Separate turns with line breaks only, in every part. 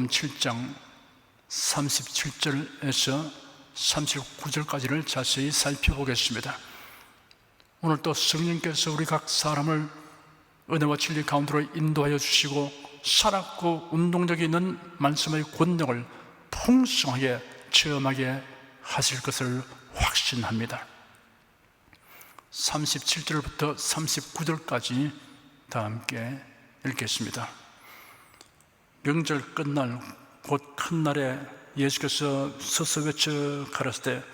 누가복음 7장 37절에서 39절까지를 자세히 살펴보겠습니다. 오늘 또 성령께서 우리 각 사람을 은혜와 진리 가운데로 인도하여 주시고 살았고 운동력이 있는 말씀의 권능을 풍성하게 체험하게 하실 것을 확신합니다. 37절부터 39절까지 다 함께 읽겠습니다. 명절 끝날 곧 큰 날에 예수께서 서서 외쳐 가라사대 때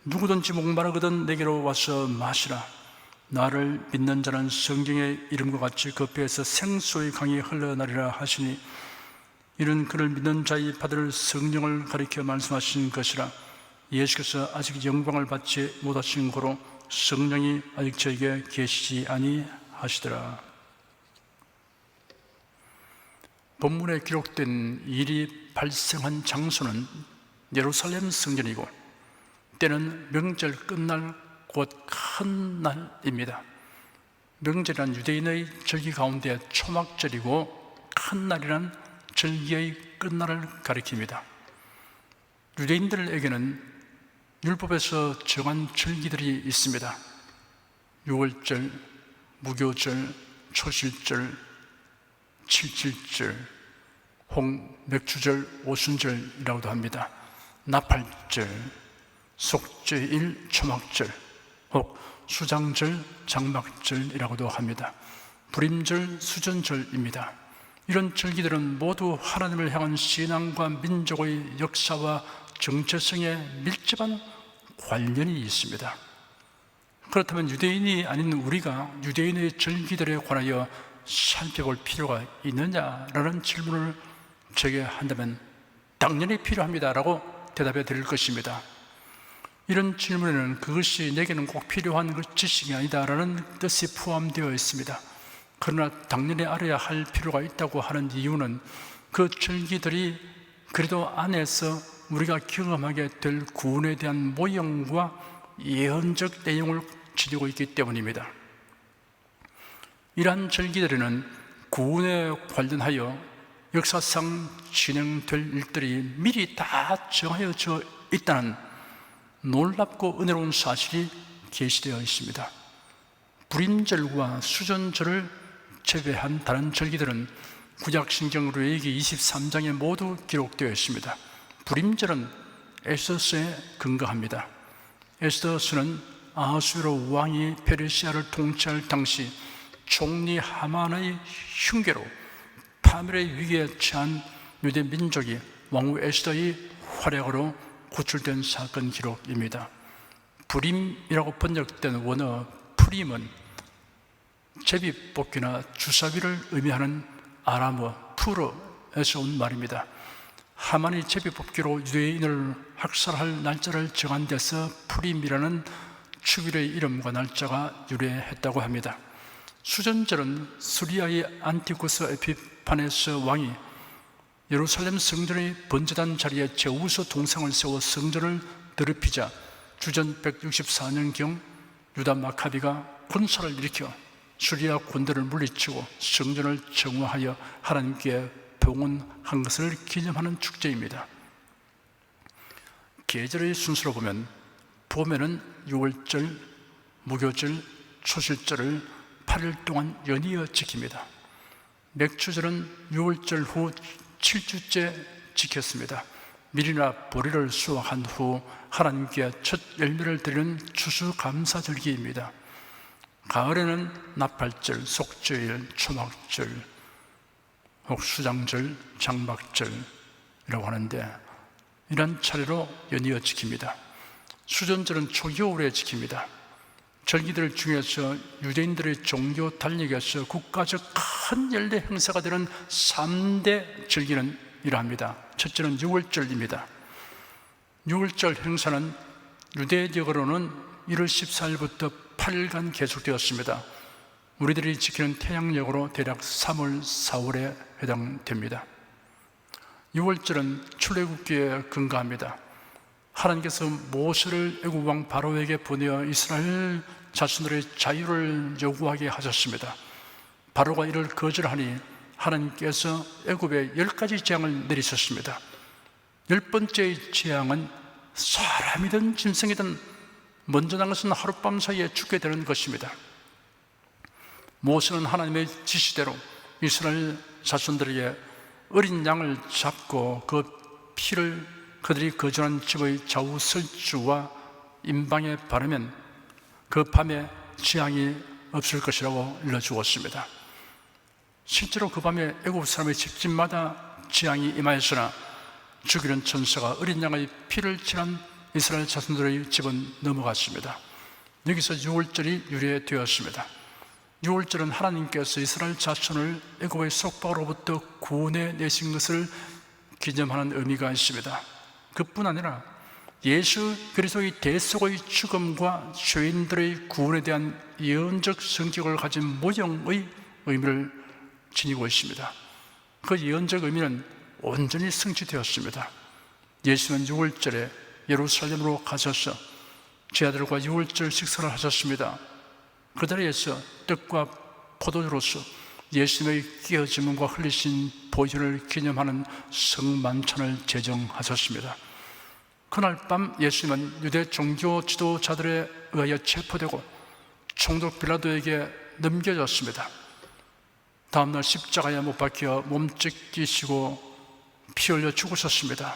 누구든지 목마르거든 내게로 와서 마시라. 나를 믿는 자는 성경의 이름과 같이 그 배에서 생수의 강이 흘러나리라 하시니 이는 그를 믿는 자의 받을 성령을 가리켜 말씀하신 것이라. 예수께서 아직 영광을 받지 못하신 고로 성령이 아직 저에게 계시지 아니하시더라. 본문에 기록된 일이 발생한 장소는 예루살렘 성전이고 때는 명절 끝날 곧 큰 날입니다. 명절이란 유대인의 절기 가운데 초막절이고 큰 날이란 절기의 끝날을 가리킵니다. 유대인들에게는 율법에서 정한 절기들이 있습니다. 유월절, 무교절, 초실절, 칠칠절, 홍맥주절, 오순절이라고도 합니다. 나팔절, 속죄일, 초막절, 혹 수장절, 장막절이라고도 합니다. 불임절, 수전절입니다. 이런 절기들은 모두 하나님을 향한 신앙과 민족의 역사와 정체성에 밀접한 관련이 있습니다. 그렇다면 유대인이 아닌 우리가 유대인의 절기들에 관하여 살펴볼 필요가 있느냐라는 질문을 제게 한다면 당연히 필요합니다라고 대답해 드릴 것입니다. 이런 질문에는 그것이 내게는 꼭 필요한 지식이 아니다라는 뜻이 포함되어 있습니다. 그러나 당연히 알아야 할 필요가 있다고 하는 이유는 그 절기들이 그래도 안에서 우리가 경험하게 될 구원에 대한 모형과 예언적 내용을 지니고 있기 때문입니다. 이러한 절기들에는 구원에 관련하여 역사상 진행될 일들이 미리 다 정하여져 있다는 놀랍고 은혜로운 사실이 계시되어 있습니다. 불임절과 수전절을 제외한 다른 절기들은 구약신경 레위기 23장에 모두 기록되어 있습니다. 불임절은 에스더서에 근거합니다. 에스더서는 아하수에로 왕이 페르시아를 통치할 당시 총리 하만의 흉계로 파멸의 위기에 처한 유대 민족이 왕후 에스더의 활약으로 구출된 사건 기록입니다. 불임이라고 번역된 원어 프림은 제비뽑기나 주사위를 의미하는 아람어 푸르에서 온 말입니다. 하만이 제비뽑기로 유대인을 학살할 날짜를 정한 데서 프림이라는 축일의 이름과 날짜가 유래했다고 합니다. 수전절은 수리아의 안티쿠스 에피파네스 왕이 예루살렘 성전의 번제단 자리에 제우스 동상을 세워 성전을 더럽히자 주전 164년경 유다 마카비가 군사를 일으켜 수리아 군대를 물리치고 성전을 정화하여 하나님께 봉헌한 것을 기념하는 축제입니다. 계절의 순서로 보면 봄에는 유월절, 무교절, 초실절을 8일 동안 연이어 지킵니다. 맥주절은 유월절 후 7주째 지켰습니다. 밀이나 보리를 수확한 후 하나님께 첫 열매를 드리는 추수감사절기입니다. 가을에는 나팔절, 속죄일, 초막절, 혹 수장절, 장막절이라고 하는데 이런 차례로 연이어 지킵니다. 수전절은 초겨울에 지킵니다. 절기들 중에서 유대인들의 종교 달력에서 국가적 큰 연례 행사가 되는 3대 절기는 이러합니다. 첫째는 유월절입니다. 유월절 행사는 유대적으로는 1월 14일부터 8일간 계속되었습니다. 우리들이 지키는 태양력으로 대략 3월, 4월에 해당됩니다. 유월절은 출애굽기에 근거합니다. 하나님께서 모세를 애굽 왕 바로에게 보내어 이스라엘 자신들의 자유를 요구하게 하셨습니다. 바로가 이를 거절하니 하나님께서 애굽에 10가지 재앙을 내리셨습니다. 10번째 재앙은 사람이든 짐승이든 먼저 난 것은 하룻밤 사이에 죽게 되는 것입니다. 모세는 하나님의 지시대로 이스라엘 자손들에게 어린 양을 잡고 그 피를 그들이 거주한 집의 좌우 설주와 임방에 바르면 그 밤에 재앙이 없을 것이라고 일러주었습니다. 실제로 그 밤에 애굽 사람의 집집마다 재앙이 임하였으나 죽이는 천사가 어린 양의 피를 칠한 이스라엘 자손들의 집은 넘어갔습니다. 여기서 유월절이 유래되었습니다. 유월절은 하나님께서 이스라엘 자손을 애굽의 속박으로부터 구원해 내신 것을 기념하는 의미가 있습니다. 그뿐 아니라 예수 그리스도의 대속의 죽음과 죄인들의 구원에 대한 예언적 성격을 가진 모형의 의미를 지니고 있습니다. 그 예언적 의미는 온전히 성취되었습니다. 예수는 유월절에 예루살렘으로 가셔서 제 아들과 유월절 식사를 하셨습니다. 그 자리에서 떡과 포도주로서 예수님의 깨어짐과 흘리신 보혈을 기념하는 성만찬을 제정하셨습니다. 그날 밤 예수님은 유대 종교 지도자들에 의하여 체포되고 총독 빌라도에게 넘겨졌습니다. 다음날 십자가에 못 박혀 몸찢기시고 피 흘려 죽으셨습니다.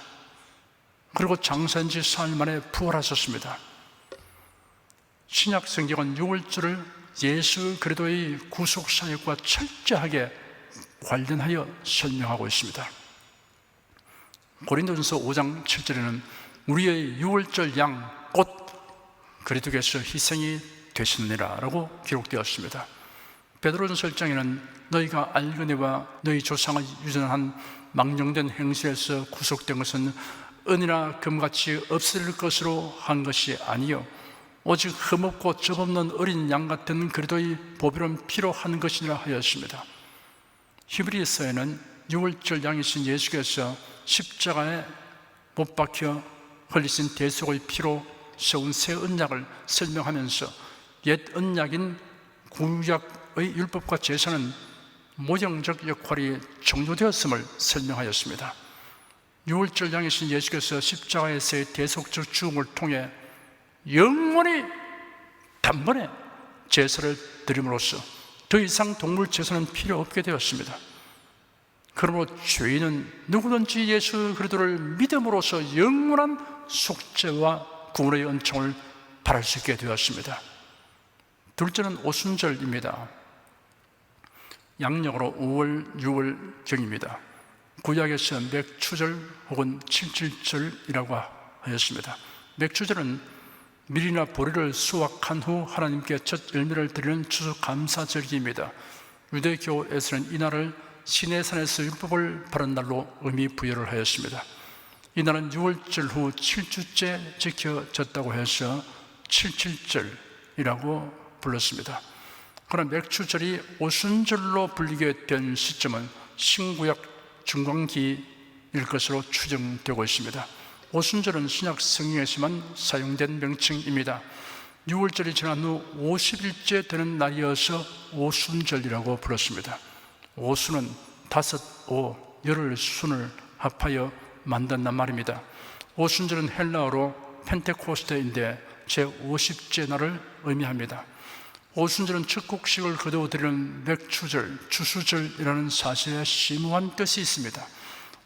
그리고 장사한 지 사흘 만에 부활하셨습니다. 신약 성경은 유월절을 예수 그리스도의 구속 사역과 철저하게 관련하여 설명하고 있습니다. 고린도전서 5장 7절에는 우리의 유월절 양 곧 그리스도께서 희생이 되시느니라 라고 기록되었습니다. 베드로전서 1장에는 너희가 알거니와 너희 조상의 유전한 망령된 행실에서 구속된 것은 은이나 금같이 없을 것으로 한 것이 아니요 오직 흠없고 점 없는 어린 양 같은 그리스도의 보배로운 피로 한 것이라 하였습니다. 히브리서에는 유월절 양이신 예수께서 십자가에 못 박혀 흘리신 대속의 피로 세운 새 언약을 설명하면서 옛 언약인 구약의 율법과 제사는 모형적 역할이 종료되었음을 설명하였습니다. 유월절 양이신 예수께서 십자가에서의 대속적 죽음을 통해 영원히 단번에 제사를 드림으로써 더 이상 동물 제사는 필요 없게 되었습니다. 그러므로 죄인은 누구든지 예수 그리스도를 믿음으로써 영원한 속죄와 구원의 은총을 바랄 수 있게 되었습니다. 둘째는 오순절입니다. 양력으로 5월, 6월경입니다. 구약에서 맥추절 혹은 칠칠절이라고 하였습니다. 맥추절은 밀이나 보리를 수확한 후 하나님께 첫 열매를 드리는 추수감사절기입니다. 유대교에서는 이날을 시내산에서 율법을 바른 날로 의미 부여를 하였습니다. 이날은 유월절 후 7주째 지켜졌다고 해서 칠칠절이라고 불렀습니다. 그러나 맥추절이 오순절로 불리게 된 시점은 신구약 중간기일 것으로 추정되고 있습니다. 오순절은 신약 성경에서만 사용된 명칭입니다. 6월절이 지난 후 50일째 되는 날이어서 오순절이라고 불렀습니다. 오순은 다섯 오, 열흘 순을 합하여 만든단 말입니다. 오순절은 헬라어로 펜테코스테인데 제50째 날을 의미합니다. 오순절은 첫 곡식을 거두어드리는 맥추절, 추수절이라는 사실에 심오한 뜻이 있습니다.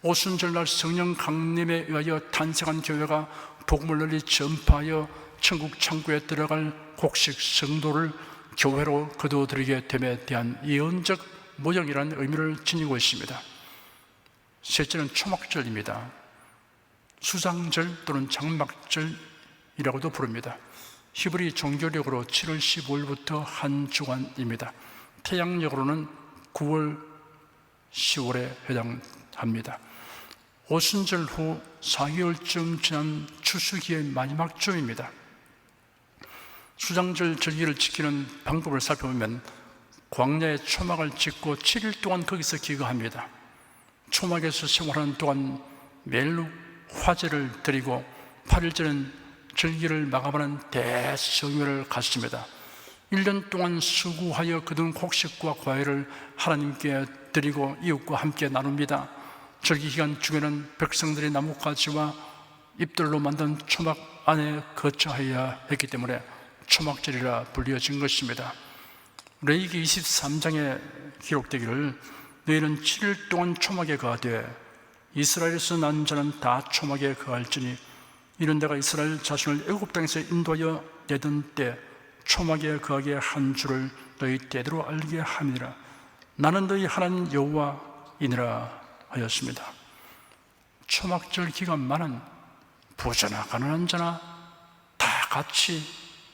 오순절날 성령 강림에 의하여 탄생한 교회가 복음을 널리 전파하여 천국 창고에 들어갈 곡식 성도를 교회로 거두어들이게 됨에 대한 예언적 모형이라는 의미를 지니고 있습니다. 셋째는 초막절입니다. 수장절 또는 장막절이라고도 부릅니다. 히브리 종교력으로 7월 15일부터 한 주간입니다. 태양력으로는 9월, 10월에 해당합니다. 오순절 후 4개월쯤 지난 추수기의 마지막 주입니다. 수장절 절기를 지키는 방법을 살펴보면 광야에 초막을 짓고 7일 동안 거기서 기거합니다. 초막에서 생활하는 동안 매일 화제를 드리고 8일째는 절기를 마감하는 대성회를 갖습니다. 1년 동안 수고하여 거둔 곡식과 과일을 하나님께 드리고 이웃과 함께 나눕니다. 절기 기간 중에는 백성들이 나뭇가지와 잎들로 만든 초막 안에 거처하여야 했기 때문에 초막절이라 불리어진 것입니다. 레위기 23장에 기록되기를 너희는 7일 동안 초막에 거하되 이스라엘에서 난 자는 다 초막에 거할지니 이는 내가 이스라엘 자손을 애굽 땅에서 인도하여 내던 때 초막에 거하게 한 줄을 너희 때대로 알게 함이니라. 나는 너희 하나님 여호와이니라 하였습니다. 초막절 기간만은 부자나 가난한 자나 다 같이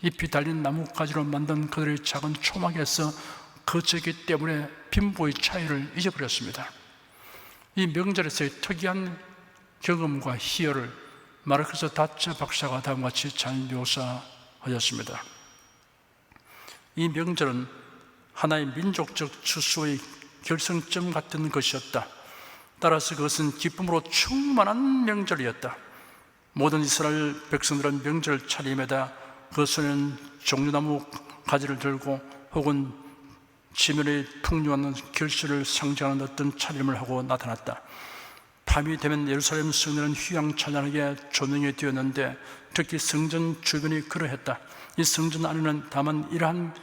잎이 달린 나뭇가지로 만든 그들의 작은 초막에서 거처이기 때문에 빈부의 차이를 잊어버렸습니다. 이 명절에서의 특이한 경험과 희열을 마르크스 다처 박사가 다음과 같이 잘 묘사하였습니다. 이 명절은 하나의 민족적 추수의 결승점 같은 것이었다. 따라서 그것은 기쁨으로 충만한 명절이었다. 모든 이스라엘 백성들은 명절 차림에다 그 손에는 종려나무 가지를 들고 혹은 지면의 풍요한 결실을 상징하는 어떤 차림을 하고 나타났다. 밤이 되면 예루살렘 성전은 휘황찬란하게 조명이 되었는데 특히 성전 주변이 그러했다. 이 성전 안에는 다만 이러한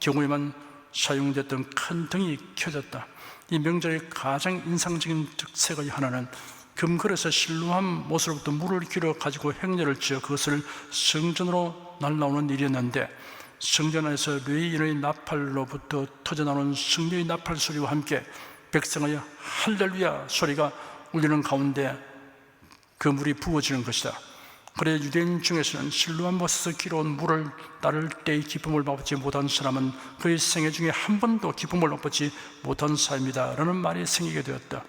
경우에만 사용됐던 큰 등이 켜졌다. 이 명절의 가장 인상적인 특색의 하나는 금그릇에 실루한 못으로부터 물을 길어 가지고 행렬을 지어 그것을 성전으로 날라오는 일이었는데 성전 안에서 레위인의 나팔로부터 터져나오는 승려의 나팔 소리와 함께 백성의 할렐루야 소리가 울리는 가운데 그 물이 부어지는 것이다. 그래 유대인 중에서는 실루한 못에서 길어온 물을 따를 때의 기쁨을 맛보지 못한 사람은 그의 생애 중에 한 번도 기쁨을 맛보지 못한 사람이다 라는 말이 생기게 되었다.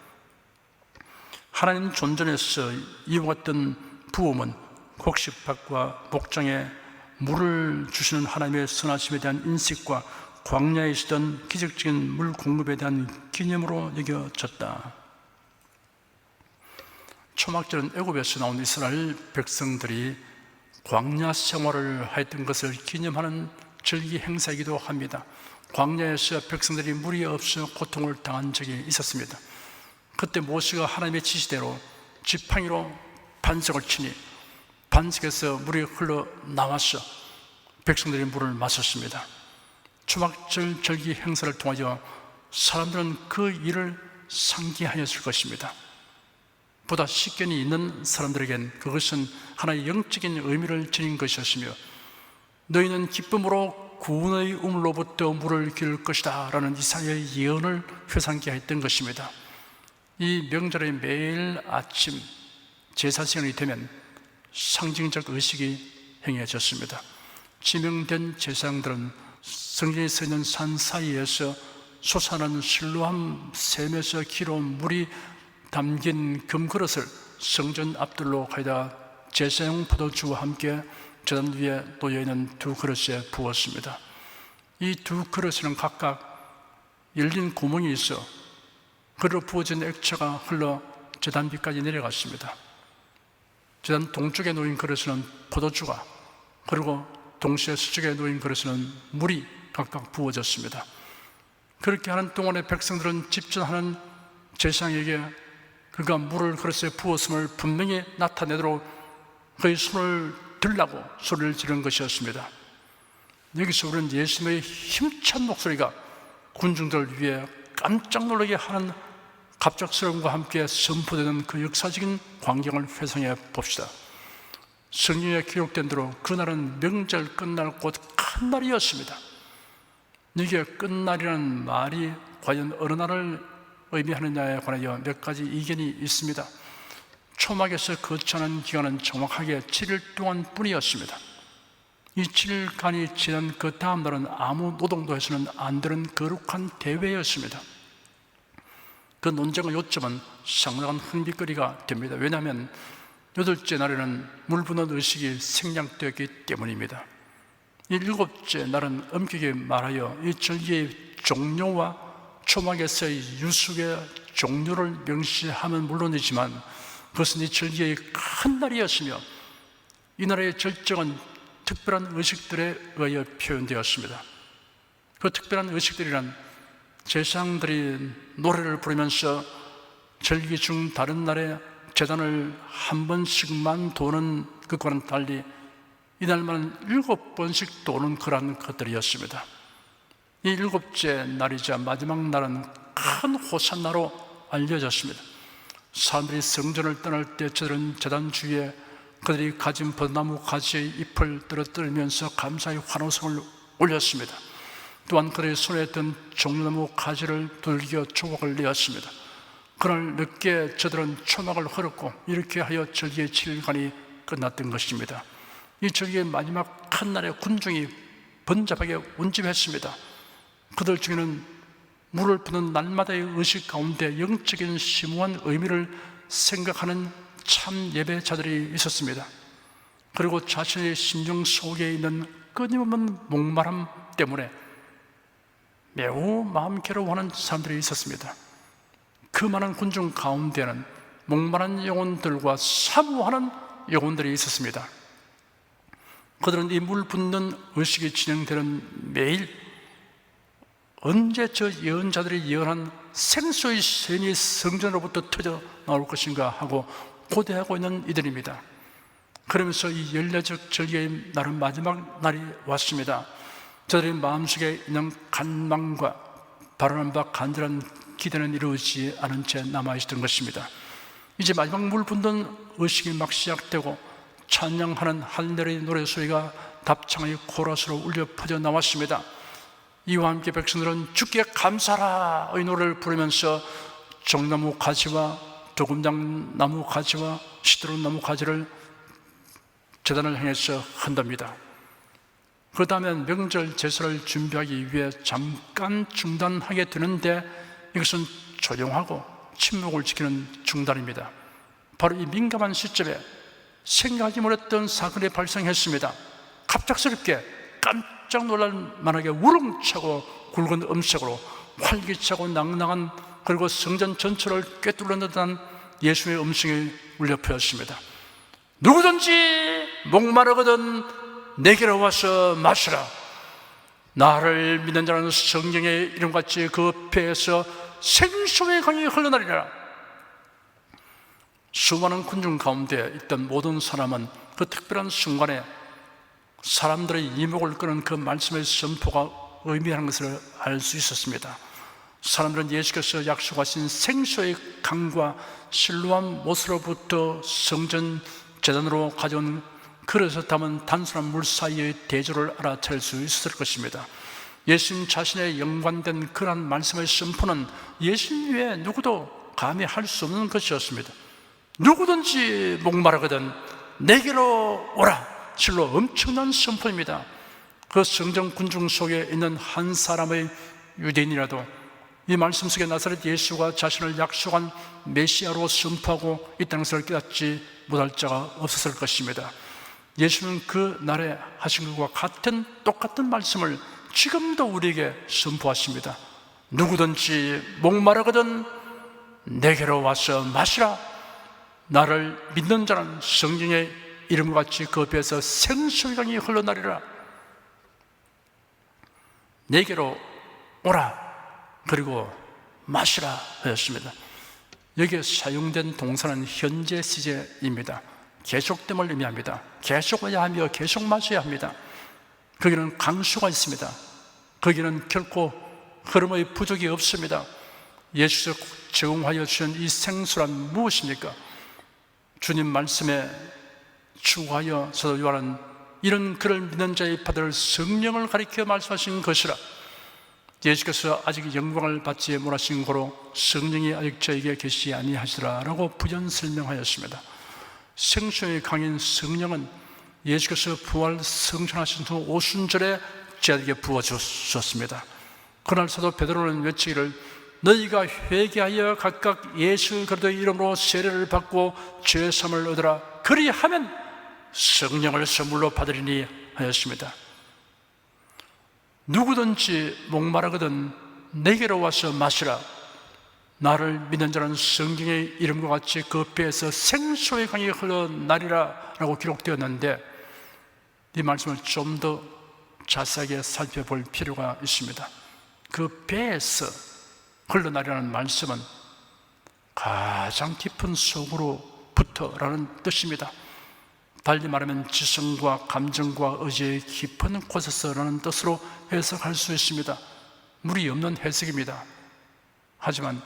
하나님 존전에서 이와 같은 부음은 곡식밭과 목장에 물을 주시는 하나님의 선하심에 대한 인식과 광야에 있었던 기적적인 물 공급에 대한 기념으로 여겨졌다. 초막절은 애굽에서 나온 이스라엘 백성들이 광야 생활을 하였던 것을 기념하는 절기 행사이기도 합니다. 광야에서 백성들이 물이 없어 고통을 당한 적이 있었습니다. 그때 모세가 하나님의 지시대로 지팡이로 반석을 치니 반석에서 물이 흘러나와서 백성들이 물을 마셨습니다. 초막절 절기 행사를 통하여 사람들은 그 일을 상기하였을 것입니다. 보다 식견이 있는 사람들에겐 그것은 하나의 영적인 의미를 지닌 것이었으며 너희는 기쁨으로 구원의 우물로부터 물을 기를 것이다 라는 이사야의 예언을 회상케 했던 것입니다. 이 명절의 매일 아침 제사 시간이 되면 상징적 의식이 행해졌습니다. 지명된 제사장들은 성전에 서 있는 산 사이에서 솟아나는 실로암 샘에서 길어온 물이 담긴 금그릇을 성전 앞들로 가져다 제사용 포도주와 함께 제단 위에 놓여있는 두 그릇에 부었습니다. 이 두 그릇에는 각각 열린 구멍이 있어 그릇으로 부어진 액체가 흘러 제단 밑까지 내려갔습니다. 제단 동쪽에 놓인 그릇에는 포도주가, 그리고 동시에 서쪽에 놓인 그릇에는 물이 각각 부어졌습니다. 그렇게 하는 동안에 백성들은 집전하는 제사장에게 그가 물을 그릇에 부었음을 분명히 나타내도록 그의 손을 들라고 소리를 지른 것이었습니다. 여기서 우리는 예수님의 힘찬 목소리가 군중들 위해 깜짝 놀라게 하는 갑작스러움과 함께 선포되는 그 역사적인 광경을 회상해 봅시다. 성경에 기록된 대로 그날은 명절 끝날 곧 큰 날이었습니다. 이게 끝날이라는 말이 과연 어느 날을 의미하느냐에 관하여 몇 가지 이견이 있습니다. 초막에서 거처하는 기간은 정확하게 7일 동안 뿐이었습니다. 이 7일간이 지난 그 다음 날은 아무 노동도 해서는 안 되는 거룩한 대회였습니다. 그 논쟁의 요점은 상당한 흥미거리가 됩니다. 왜냐하면 8째 날에는 물 부는 의식이 생략되었기 때문입니다. 이 7째 날은 엄격히 말하여 이 절기의 종료와 초막에서의 유숙의 종료를 명시하면 물론이지만 그것은 이 절기의 큰 날이었으며 이 날의 절정은 특별한 의식들에 의해 표현되었습니다. 그 특별한 의식들이란 제사장들이 노래를 부르면서 절기 중 다른 날에 제단을 한 번씩만 도는 그거와는 달리 이날만은 7번씩 도는 그런 것들이었습니다. 이 7째 날이자 마지막 날은 큰 호산나로 알려졌습니다. 사람들이 성전을 떠날 때 저들은 제단 주위에 그들이 가진 벚나무 가지의 잎을 떨어뜨리면서 감사의 환호성을 올렸습니다. 또한 그들의 손에 든 종려나무 가지를 두들겨 조각을 내었습니다. 그날 늦게 저들은 초막을 헐었고 이렇게 하여 절기의 7일간이 끝났던 것입니다. 이 절기의 마지막 한 날에 군중이 번잡하게 운집했습니다. 그들 중에는 물을 푸는 날마다의 의식 가운데 영적인 심오한 의미를 생각하는 참 예배자들이 있었습니다. 그리고 자신의 심령 속에 있는 끊임없는 목마름 때문에 매우 마음 괴로워하는 사람들이 있었습니다. 그 많은 군중 가운데는 목마른 영혼들과 사모하는 영혼들이 있었습니다. 그들은 이 물 붓는 의식이 진행되는 매일 언제 저 예언자들이 예언한 생수의 샘이 성전으로부터 터져 나올 것인가 하고 고대하고 있는 이들입니다. 그러면서 이 연례적 절기의 날은 마지막 날이 왔습니다. 저들의 마음속에 있는 간망과 바라는 바 간절한 기대는 이루어지지 않은 채 남아있던 것입니다. 이제 마지막 물 붓는 의식이 막 시작되고 찬양하는 할렐루야 노래 소리가 답창의 코러스로 울려 퍼져 나왔습니다. 이와 함께 백성들은 주께 감사라의 노래를 부르면서 종나무 가지와 도금장 나무 가지와 시드론 나무 가지를 제단을 향해서 흔듭니다. 그 다음에 명절 제사를 준비하기 위해 잠깐 중단하게 되는데 이것은 조용하고 침묵을 지키는 중단입니다. 바로 이 민감한 시점에 생각하지 못했던 사건이 발생했습니다. 갑작스럽게 깜짝 놀랄 만하게 우렁차고 굵은 음색으로 활기차고 낭낭한 그리고 성전 전체를 꿰뚫는 듯한 예수의 음성이 울려 퍼졌습니다. 누구든지 목마르거든 내게로 와서 마시라. 나를 믿는 자는 성경의 이름같이 그 배에서 생수의 강이 흘러나리라. 수많은 군중 가운데 있던 모든 사람은 그 특별한 순간에 사람들의 이목을 끄는 그 말씀의 선포가 의미하는 것을 알 수 있었습니다. 사람들은 예수께서 약속하신 생수의 강과 실로암 못으로부터 성전 제단으로 가져온 그릇에 담은 단순한 물 사이의 대조를 알아차릴 수 있었을 것입니다. 예수님 자신의 연관된 그러한 말씀의 선포는 예수님 외에 누구도 감히 할 수 없는 것이었습니다. 누구든지 목마르거든 내게로 오라. 실로 엄청난 선포입니다. 그 성전 군중 속에 있는 한 사람의 유대인이라도 이 말씀 속에 나사렛 예수가 자신을 약속한 메시아로 선포하고 있다는 것을 깨닫지 못할 자가 없었을 것입니다. 예수는 그 날에 하신 것과 같은 똑같은 말씀을 지금도 우리에게 선포하십니다. 누구든지 목마르거든 내게로 와서 마시라. 나를 믿는 자는 성경의 이름과 같이 그 배에서 생수의 강이 흘러나리라. 내게로 오라 그리고 마시라 하였습니다. 여기에 사용된 동사는 현재 시제입니다. 계속됨을 의미합니다. 계속 와야 하며 계속 마셔야 합니다. 거기는 강수가 있습니다. 거기는 결코 흐름의 부족이 없습니다. 예수께서 제공하여 주신 이 생수란 무엇입니까? 주님 말씀에 추구하여 사도 요한은 이런 그를 믿는 자의 받을 성령을 가리켜 말씀하신 것이라. 예수께서 아직 영광을 받지 못하신 고로 성령이 아직 저에게 계시지 아니하시라 라고 부연 설명하였습니다. 생수의 강인 성령은 예수께서 부활 승천하신 후 오순절에 제자에게 부어주셨습니다. 그날 사도 베드로는 외치기를 너희가 회개하여 각각 예수 그리스도의 이름으로 세례를 받고 죄사함을 얻으라. 그리하면 성령을 선물로 받으리니 하였습니다. 누구든지 목마르거든 내게로 와서 마시라. 나를 믿는 자는 성경의 이름과 같이 그 배에서 생수의 강이 흘러나리라 라고 기록되었는데 이 말씀을 좀 더 자세하게 살펴볼 필요가 있습니다. 그 배에서 흘러나리라는 말씀은 가장 깊은 속으로부터라는 뜻입니다. 달리 말하면 지성과 감정과 의지의 깊은 곳에서라는 뜻으로 해석할 수 있습니다. 무리 없는 해석입니다. 하지만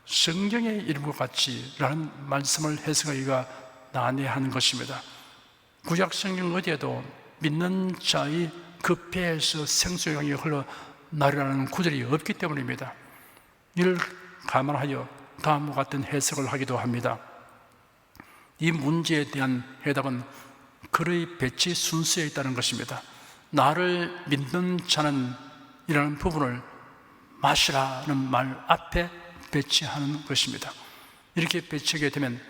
성경의 이름과 같이 라는 말씀을 해석하기가 난해한 것입니다. 구약 성경 어디에도 믿는 자의 그 배에서 생수의 강이 흘러나리라는 구절이 없기 때문입니다. 이를 감안하여 다음과 같은 해석을 하기도 합니다. 이 문제에 대한 해답은 그의 배치 순서에 있다는 것입니다. 나를 믿는 자는 이라는 부분을 마시라는 말 앞에 배치하는 것입니다. 이렇게 배치하게 되면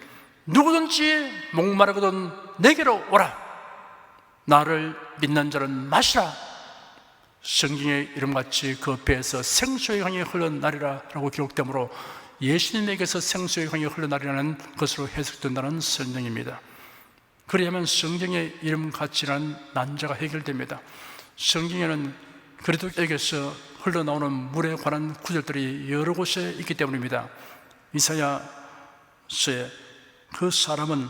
누구든지 목마르거든 내게로 오라, 나를 믿는 자는 마시라, 성경의 이름같이 그 배에서 생수의 강이 흘러나리라 라고 기록되므로 예수님에게서 생수의 강이 흘러나리라는 것으로 해석된다는 설명입니다. 그래야만 성경의 이름같이라는 난자가 해결됩니다. 성경에는 그리스도에게서 흘러나오는 물에 관한 구절들이 여러 곳에 있기 때문입니다. 이사야서에 그 사람은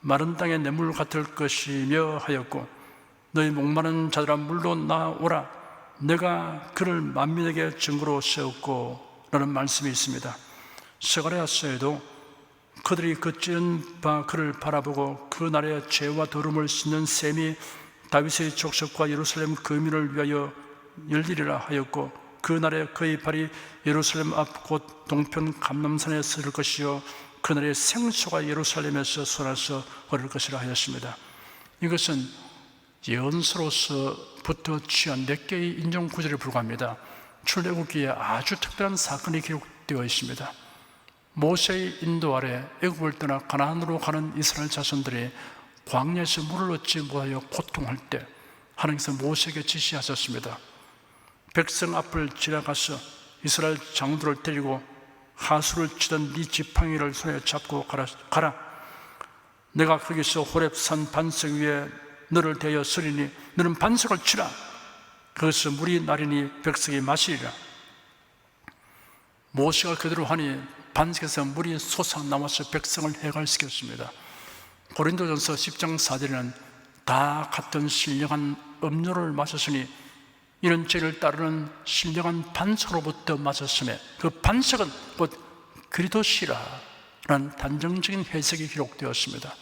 마른 땅에 냇물 같을 것이며 하였고, 너희 목마른 자들아 물로 나오라, 내가 그를 만민에게 증거로 세웠고 라는 말씀이 있습니다. 스가랴서에도 그들이 그 찌른 바 그를 바라보고 그 날의 죄와 더러움을 씻는 셈이 다윗의 족속과 예루살렘 거민을 위하여 열리리라 하였고, 그 날에 그의 발이 예루살렘 앞 곧 동편 감람산에 서릴 것이요 그 날에 생수가 예루살렘에서 솟아서 흐를 것이라 하였습니다. 이것은 예언서로서부터 취한 몇 개의 인정 구절에 불과합니다. 출애굽기에 아주 특별한 사건이 기록되어 있습니다. 모세의 인도 아래 애굽을 떠나 가나안으로 가는 이스라엘 자손들이 광야에서 물을 얻지 못하여 고통할 때 하나님께서 모세에게 지시하셨습니다. 백성 앞을 지나가서 이스라엘 장로들을 데리고 하수를 치던 네 지팡이를 손에 잡고 가라. 내가 거기서 호렙산 반석 위에 너를 대어 서리니 너는 반석을 치라. 그것은 물이 나리니 백성이 마시리라. 모세가 그대로 하니 반석에서 물이 솟아나와서 백성을 해갈시켰습니다. 고린도전서 10장 4절에는 다 같은 신령한 음료를 마셨으니 이는 죄를 따르는 신령한 반석으로부터 마셨음에 그 반석은 곧 그리스도시라 라는 단정적인 해석이 기록되었습니다.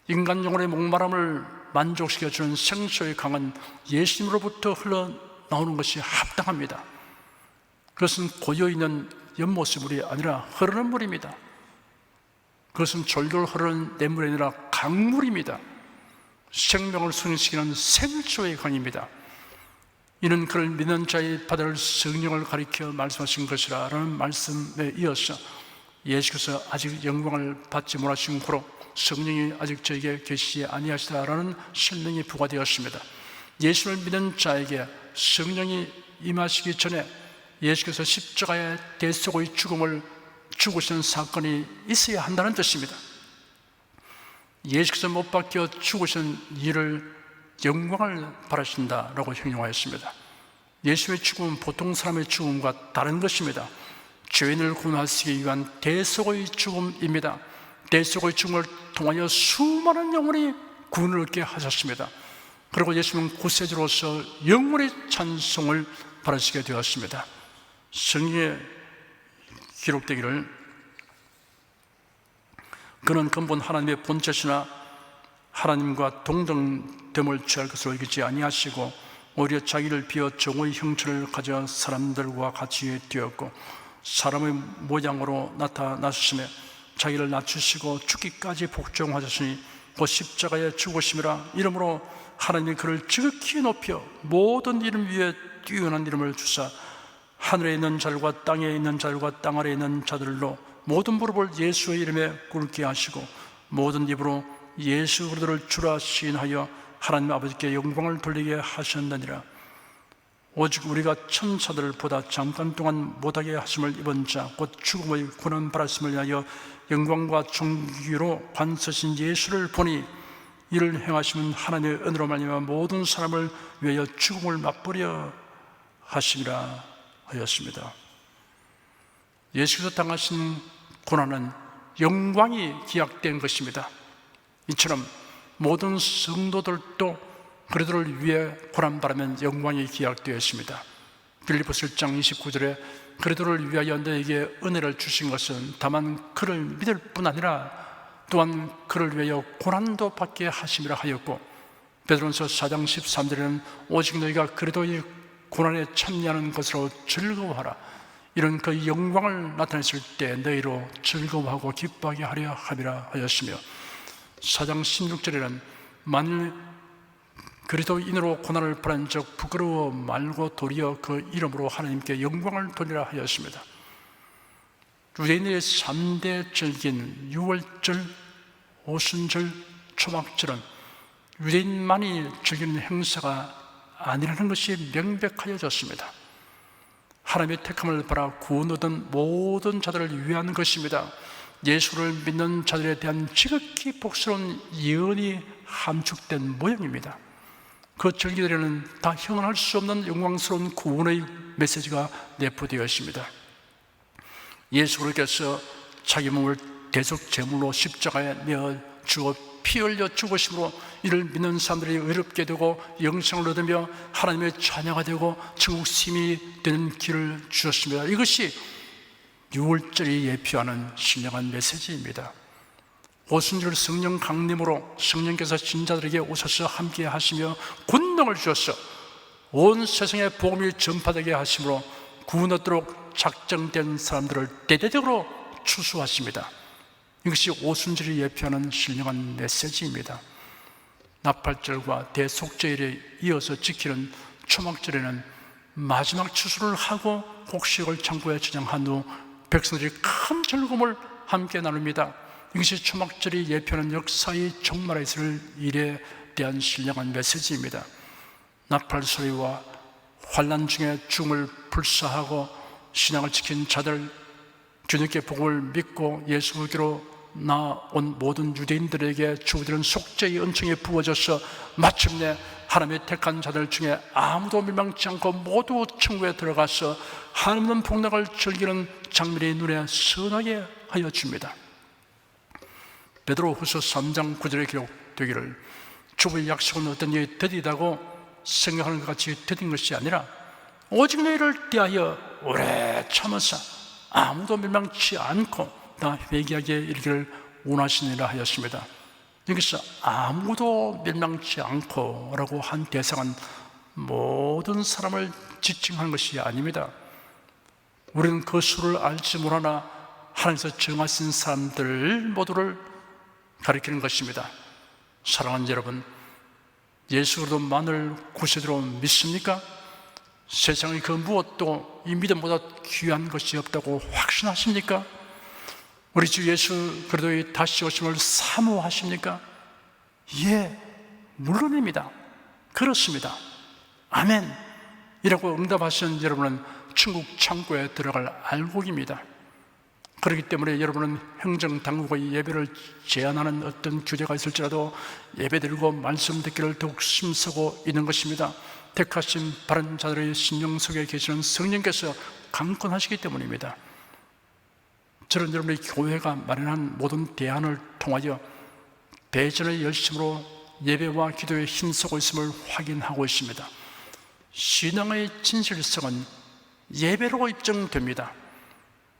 인간 영혼의 목마름을 만족시켜주는 생수의 강은 예수님으로부터 흘러나오는 것이 합당합니다. 그것은 고여있는 연못의 물이 아니라 흐르는 물입니다. 그것은 졸졸 흐르는 냇물이 아니라 강물입니다. 생명을 순환시키는 생수의 강입니다. 이는 그를 믿는 자의 받을 성령을 가리켜 말씀하신 것이라 라는 말씀에 이어서 예수께서 아직 영광을 받지 못하신 후로 성령이 아직 저에게 계시지 아니하시다라는 설명이 부과되었습니다. 예수를 믿는 자에게 성령이 임하시기 전에 예수께서 십자가의 대속의 죽음을 죽으시는 사건이 있어야 한다는 뜻입니다. 예수께서 못 박혀 죽으신 일을 영광을 바라신다라고 형용하였습니다. 예수의 죽음은 보통 사람의 죽음과 다른 것입니다. 죄인을 구원하시기 위한 대속의 죽음입니다. 대속의 죽음을 통하여 수많은 영혼이 구원을 얻게 하셨습니다. 그리고 예수님은 구세주로서 영원의 찬송을 받으시게 되었습니다. 성경에 기록되기를 그는 근본 하나님의 본체시나 하나님과 동등됨을 취할 것을 여기지 아니하시고 오히려 자기를 비워 종의 형체를 가져 사람들과 같이 되었고 사람의 모양으로 나타나셨으며 자기를 낮추시고 죽기까지 복종하셨으니 곧 십자가에 죽으심이라. 이러므로 하나님이 그를 지극히 높여 모든 이름 위에 뛰어난 이름을 주사 하늘에 있는 자들과 땅에 있는 자들과 땅 아래에 있는 자들로 모든 무릎을 예수의 이름에 꿇게 하시고 모든 입으로 예수 그리스도를 주라 시인하여 하나님 아버지께 영광을 돌리게 하셨느니라. 오직 우리가 천사들보다 잠깐 동안 못하게 하심을 입은 자 곧 죽음의 고난 받았음을 위하여 영광과 존귀로 관서신 예수를 보니 이를 행하시면 하나님의 은혜로 말미암아 모든 사람을 위하여 죽음을 맛보려 하심이라 하였습니다. 예수께서 당하신 고난은 영광이 기약된 것입니다. 이처럼 모든 성도들도 그리스도를 위해 고난받으면 영광이 기약되었습니다. 빌립보서 1장 29절에 그리스도를 위하여 너에게 은혜를 주신 것은 다만 그를 믿을 뿐 아니라 또한 그를 위하여 고난도 받게 하심이라 하였고, 베드로전서 4장 13절에는 오직 너희가 그리스도의 고난에 참여하는 것으로 즐거워하라. 이런 그 영광을 나타냈을 때 너희로 즐거워하고 기뻐하게 하려 함이라 하였으며, 4장 16절에는 만일 그리스도인으로 고난을 받은 적 부끄러워 말고 도리어 그 이름으로 하나님께 영광을 돌리라 하였습니다. 유대인의 3대 절기인 유월절, 오순절, 초막절은 유대인만이 즐기는 행사가 아니라는 것이 명백하여졌습니다. 하나님의 택함을 받아 구원 얻은 모든 자들을 위한 것입니다. 예수를 믿는 자들에 대한 지극히 복스러운 예언이 함축된 모형입니다. 그 절기들에는 다 형언할 수 없는 영광스러운 구원의 메시지가 내포되어 있습니다. 예수 그리스도께서 자기 몸을 대속 제물로 십자가에 내어 주어 피 흘려 죽으심으로 이를 믿는 사람들이 의롭게 되고 영생을 얻으며 하나님의 자녀가 되고 천국 시민이 되는 길을 주셨습니다. 이것이 유월절이 예표하는 신령한 메시지입니다. 오순절 성령 강림으로 성령께서 신자들에게 오셔서 함께 하시며 권능을 주셔서 온 세상에 복음이 전파되게 하심으로 구원 얻도록 작정된 사람들을 대대적으로 추수하십니다. 이것이 오순절이 예표하는 신령한 메시지입니다. 나팔절과 대속제일에 이어서 지키는 초막절에는 마지막 추수를 하고 곡식을 창고에 저장한 후 백성들이 큰 즐거움을 함께 나눕니다. 이것이 초막절이 예표하는 역사의 종말에 있을 일에 대한 신령한 메시지입니다. 나팔 소리와 환난 중에 죽음을 불사하고 신앙을 지킨 자들, 주님께 복음을 믿고 예수께로 나온 모든 유대인들에게 주어지는 속죄의 은총이 부어져서 마침내 하나님의 택한 자들 중에 아무도 멸망치 않고 모두 천국에 들어가서 하나님의 복락을 즐기는 장면이 눈에 선하게 하여 줍니다. 베드로후서 3장 9절에 기록되기를 주의 약속은 어떤 일이 더디다고 생각하는 것 같이 더딘 것이 아니라 오직 너희를 대하여 오래 참으사 아무도 멸망치 않고 다 회개하게 이르기를 원하시니라 하였습니다. 여기서 아무도 멸망치 않고 라고 한 대상은 모든 사람을 지칭하는 것이 아닙니다. 우리는 그 수를 알지 못하나 하나님께서 정하신 사람들 모두를 가리키는 것입니다. 사랑하는 여러분, 예수 그리스도만을 구세주로 믿습니까? 세상의 그 무엇도 이 믿음보다 귀한 것이 없다고 확신하십니까? 우리 주 예수 그리스도의 다시 오심을 사모하십니까? 예, 물론입니다. 그렇습니다. 아멘 이라고 응답하신 여러분은 천국 창고에 들어갈 알곡입니다. 그렇기 때문에 여러분은 행정당국의 예배를 제한하는 어떤 규제가 있을지라도 예배드리고 말씀 듣기를 더욱 힘쓰고 있는 것입니다. 택하신 바른 자들의 심령 속에 계시는 성령께서 강권하시기 때문입니다. 저는 여러분의 교회가 마련한 모든 대안을 통하여 배전의 열심으로 예배와 기도에 힘쓰고 있음을 확인하고 있습니다. 신앙의 진실성은 예배로 입증됩니다.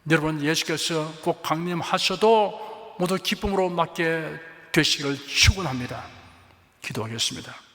여러분, 예수께서 꼭 강림하셔도 모두 기쁨으로 맞게 되시기를 축원합니다. 기도하겠습니다.